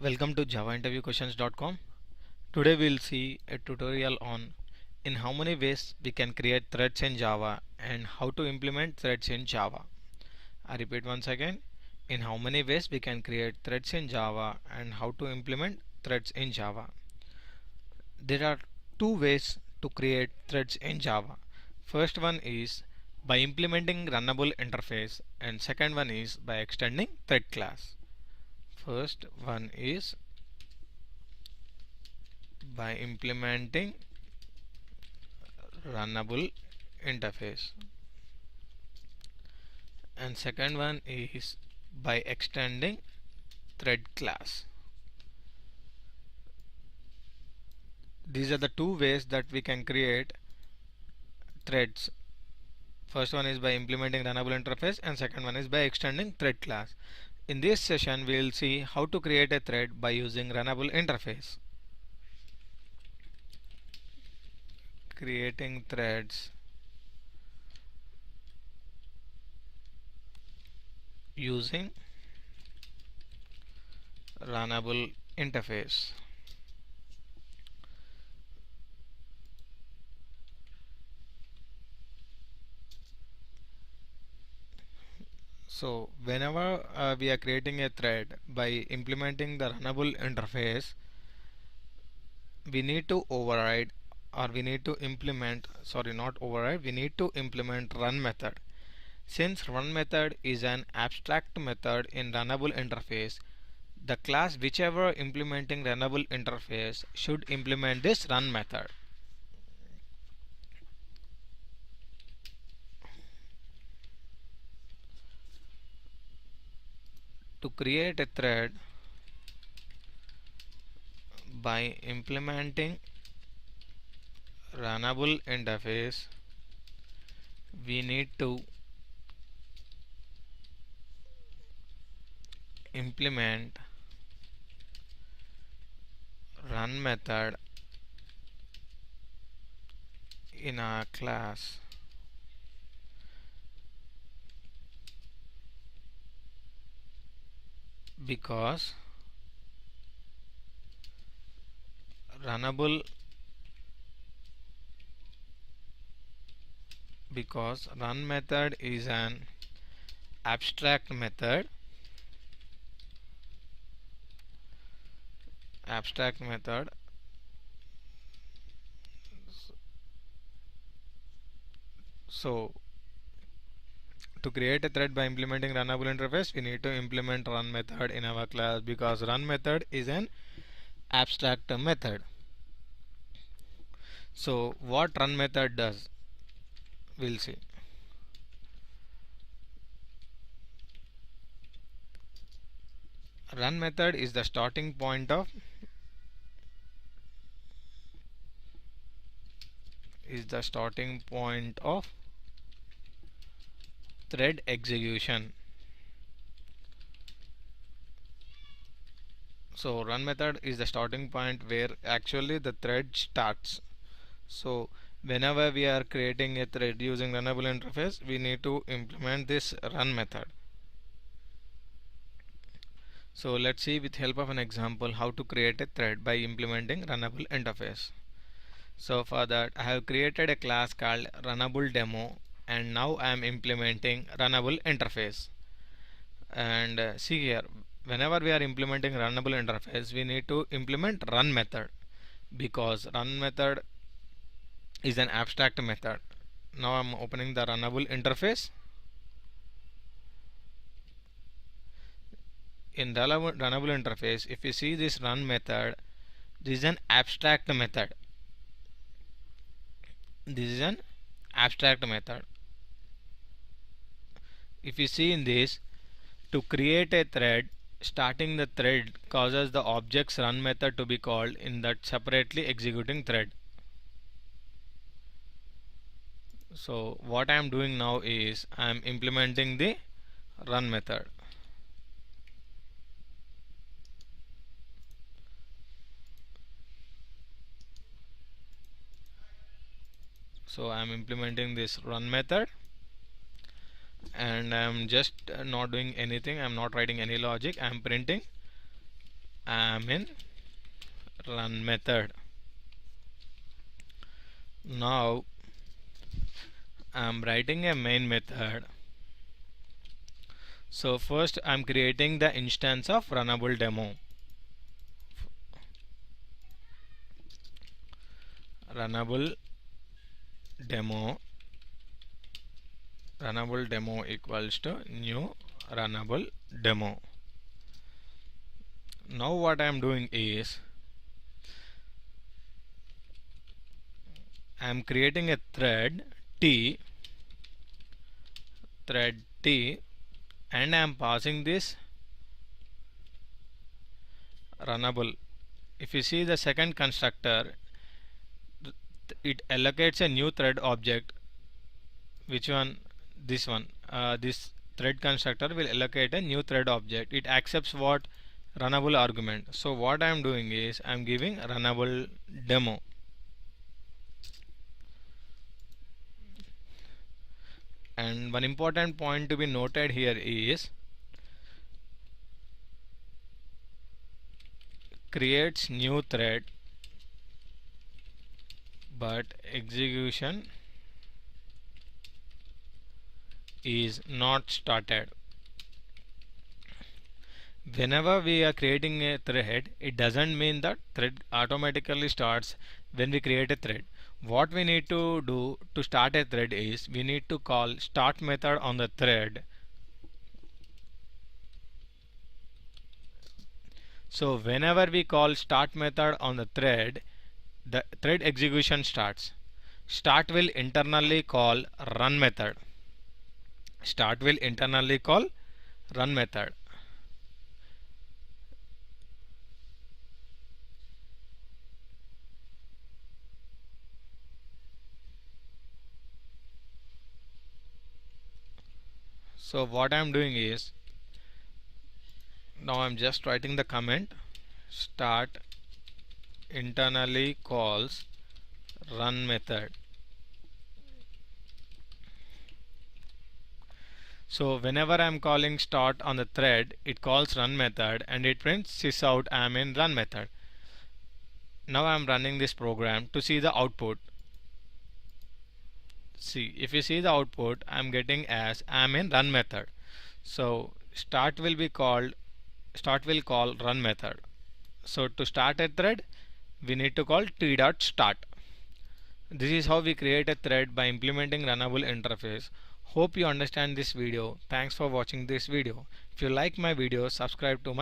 Welcome to javainterviewquestions.com. Today we'll see a tutorial on in how many ways we can create threads in Java and how to implement threads in Java. I repeat once again, in how many ways we can create threads in Java and how to implement threads in Java. There are two ways to create threads in Java. First one is by implementing runnable interface and second one is by extending thread class. First one is by implementing runnable interface and second one is by extending thread class. These are the two ways that we can create threads. First one is by implementing runnable interface and second one is by extending thread class. In this session we will see how to create a thread by using runnable interface. Creating threads using runnable interface. So whenever we are creating a thread by implementing the runnable interface, we need to override or we need to implement, sorry, not override, we need to implement run method. Since run method is an abstract method in runnable interface, the class whichever implementing runnable interface should implement this run method. To create a thread by implementing runnable interface, we need to implement run method in our class because run method is an abstract method so to create a thread by implementing runnable interface we need to implement run method in our class because run method is an abstract method. So what run method does, we'll see. Run method is the starting point of thread execution. So run method is the starting point where actually the thread starts. So whenever we are creating a thread using runnable interface, we need to implement this run method. So let's see with help of an example how to create a thread by implementing runnable interface. So for that I have created a class called runnable demo and now I am implementing runnable interface. And see here, whenever we are implementing runnable interface we need to implement run method because run method is an abstract method. Now I'm opening the runnable interface. In runnable interface, if you see this run method, this is an abstract method. If you see in this, to create a thread, starting the thread causes the object's run method to be called in that separately executing thread. So what I am doing now is I am implementing the run method. So I am implementing this run method and I am just not doing anything. I am not writing any logic. I am printing I'm in run method. Now I'm writing a main method. So first I'm creating the instance of runnable demo. Runnable demo runnable demo equals to new runnable demo. Now what I am doing is I am creating a t thread t and I am passing this runnable. If you see the second constructor, it allocates a new thread object. Which one? This one. This thread constructor will allocate a new thread object. It accepts what? Runnable argument. So what I am doing is I am giving runnable demo. And one important point to be noted here is creates new thread but execution is not started. Whenever we are creating a thread, it doesn't mean that thread automatically starts when we create a thread. What we need to do to start a thread is we need to call start method on the thread. So whenever we call start method on the thread execution starts. Start will internally call run method. Start will internally call run method. So what I am doing is now I am just writing the comment start internally calls run method. So whenever I am calling start on the thread, it calls run method and it prints sysout I am in run method. Now I am running this program to see the output. See, if you see the output, I am getting as I am in run method. So start will call run method. So to start a thread, we need to call t.start. This is how we create a thread by implementing runnable interface. Hope you understand this video. Thanks for watching this video. If you like my video, subscribe to my